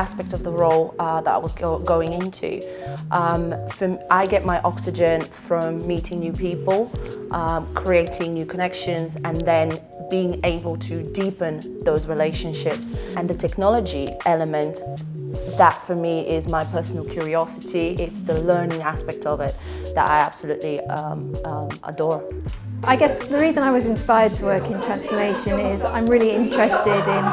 aspect of the role that I was going into. I get my oxygen from meeting new people, creating new connections, and then being able to deepen those relationships. And the technology element, that for me is my personal curiosity. It's the learning aspect of it that I absolutely adore. I guess the reason I was inspired to work in transformation is I'm really interested in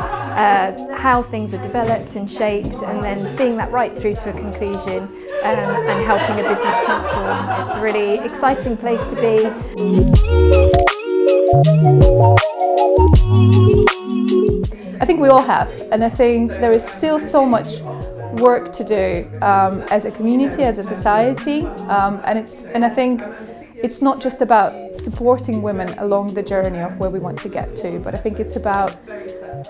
how things are developed and shaped, and then seeing that right through to a conclusion and helping a business transform. It's a really exciting place to be. I think we all have, and I think there is still so much work to do as a community, as a society, and I think it's not just about supporting women along the journey of where we want to get to, but I think it's about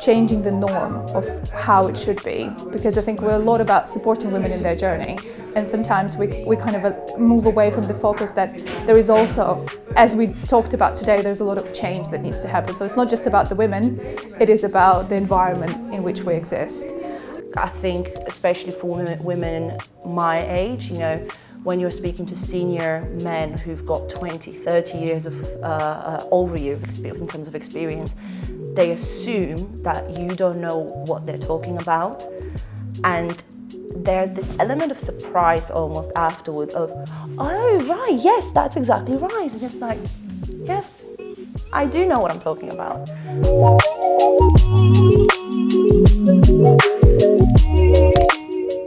changing the norm of how it should be, because I think we're a lot about supporting women in their journey, and sometimes we kind of move away from the focus that there is also, as we talked about today, there's a lot of change that needs to happen. So it's not just about the women, it is about the environment in which we exist. I think especially for women my age, when you're speaking to senior men who've got 20, 30 years of over you in terms of experience, they assume that you don't know what they're talking about. And there's this element of surprise almost afterwards of, oh, right, yes, that's exactly right. And it's like, yes, I do know what I'm talking about.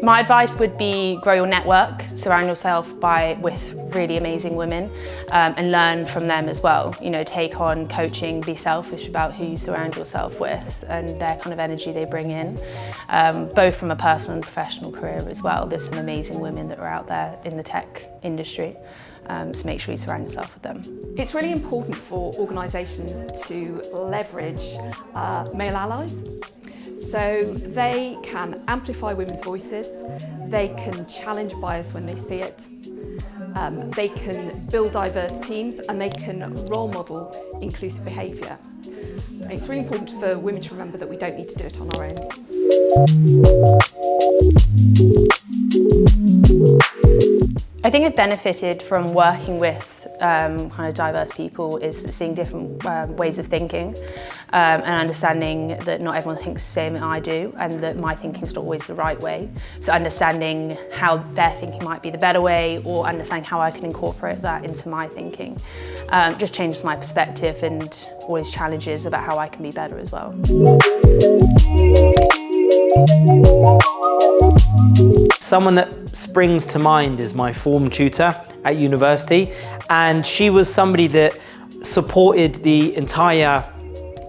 My advice would be grow your network, surround yourself with really amazing women and learn from them as well. Take on coaching, be selfish about who you surround yourself with and their kind of energy they bring in, both from a personal and professional career as well. There's some amazing women that are out there in the tech industry, so make sure you surround yourself with them. It's really important for organisations to leverage male allies. So they can amplify women's voices, they can challenge bias when they see it, they can build diverse teams, and they can role model inclusive behaviour. It's really important for women to remember that we don't need to do it on our own. I think I've benefited from working with kind of diverse people is seeing different ways of thinking and understanding that not everyone thinks the same as I do, and that my thinking is not always the right way. So understanding how their thinking might be the better way, or understanding how I can incorporate that into my thinking, just changes my perspective and always challenges about how I can be better as well. Someone that springs to mind is my form tutor at university, and she was somebody that supported the entire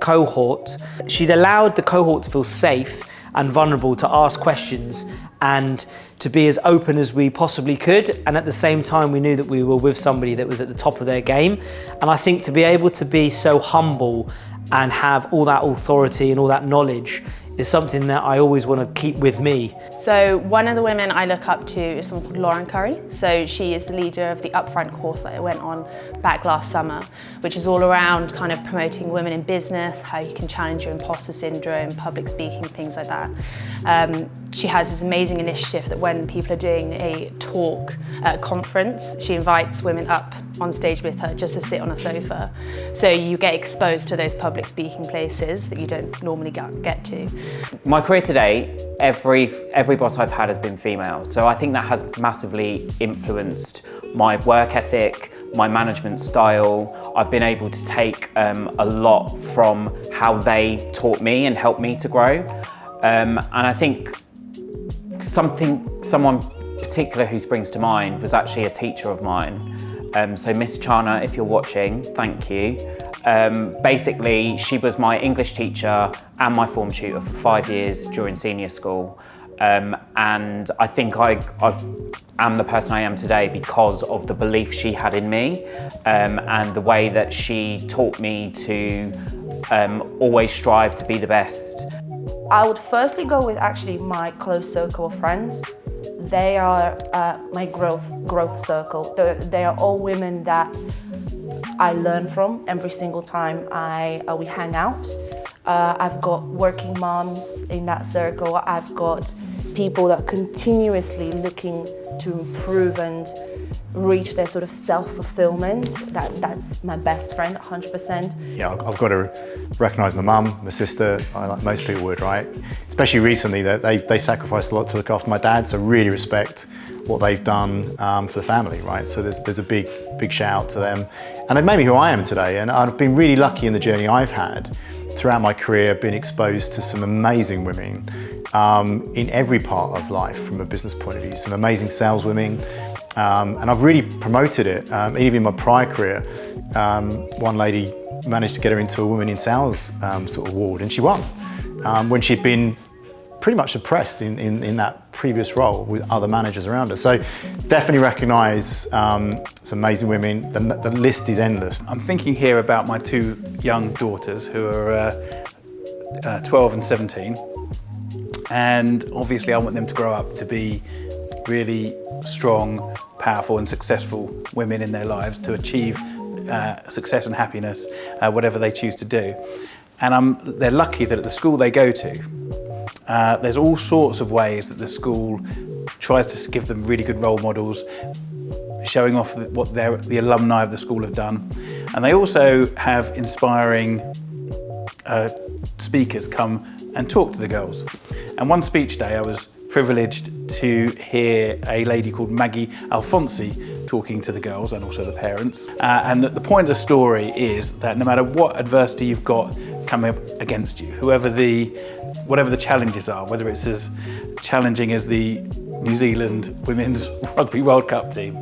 cohort. She'd allowed the cohort to feel safe and vulnerable to ask questions and to be as open as we possibly could, and at the same time we knew that we were with somebody that was at the top of their game. And I think to be able to be so humble and have all that authority and all that knowledge is something that I always want to keep with me. So one of the women I look up to is someone called Lauren Curry. So she is the leader of the Upfront course that I went on back last summer, which is all around kind of promoting women in business, how you can challenge your imposter syndrome, public speaking, things like that. She has this amazing initiative that when people are doing a talk at a conference, she invites women up on stage with her just to sit on a sofa. So you get exposed to those public speaking places that you don't normally get to. My career today, every boss I've had has been female. So I think that has massively influenced my work ethic, my management style. I've been able to take a lot from how they taught me and helped me to grow. And I think someone particular who springs to mind was actually a teacher of mine. So Miss Chana, if you're watching, thank you. Basically, she was my English teacher and my form tutor for 5 years during senior school. And I think I am the person I am today because of the belief she had in me and the way that she taught me to always strive to be the best. I would firstly go with actually my close circle of friends. They are my growth circle. They are all women that I learn from every single time we hang out. I've got working moms in that circle. I've got people that are continuously looking to improve and reach their sort of self-fulfillment. That's my best friend, 100%. Yeah, I've got to recognise my mum, my sister, like most people would, right? Especially recently, that they sacrificed a lot to look after my dad, so really respect what they've done for the family, right? So there's a big shout out to them. And they've made me who I am today, and I've been really lucky in the journey I've had throughout my career, been exposed to some amazing women in every part of life from a business point of view, some amazing sales women, and I've really promoted it. Even in my prior career, one lady managed to get her into a Women in Sales sort of award, and she won when she'd been pretty much suppressed in that previous role with other managers around her. So definitely recognise some amazing women. The list is endless. I'm thinking here about my two young daughters who are 12 and 17. And obviously I want them to grow up to be really strong, powerful and successful women in their lives to achieve success and happiness, whatever they choose to do. And they're lucky that at the school they go to, there's all sorts of ways that the school tries to give them really good role models, showing off what the alumni of the school have done. And they also have inspiring speakers come and talk to the girls. And one speech day I was privileged to hear a lady called Maggie Alfonsi talking to the girls and also the parents. And the point of the story is that no matter what adversity you've got coming up against you, whatever the challenges are, whether it's as challenging as the New Zealand Women's Rugby World Cup team,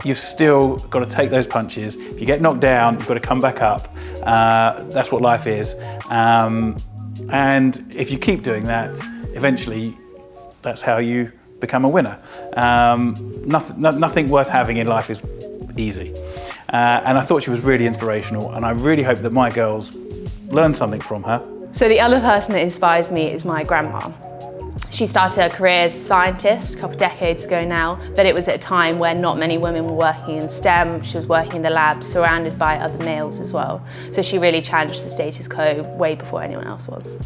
you've still got to take those punches. If you get knocked down, you've got to come back up. That's what life is. And if you keep doing that, eventually that's how you become a winner. Nothing worth having in life is easy. And I thought she was really inspirational, and I really hope that my girls learn something from her. So the other person that inspires me is my grandma. She started her career as a scientist a couple of decades ago now, but it was at a time when not many women were working in STEM. She was working in the lab, surrounded by other males as well. So she really challenged the status quo way before anyone else was.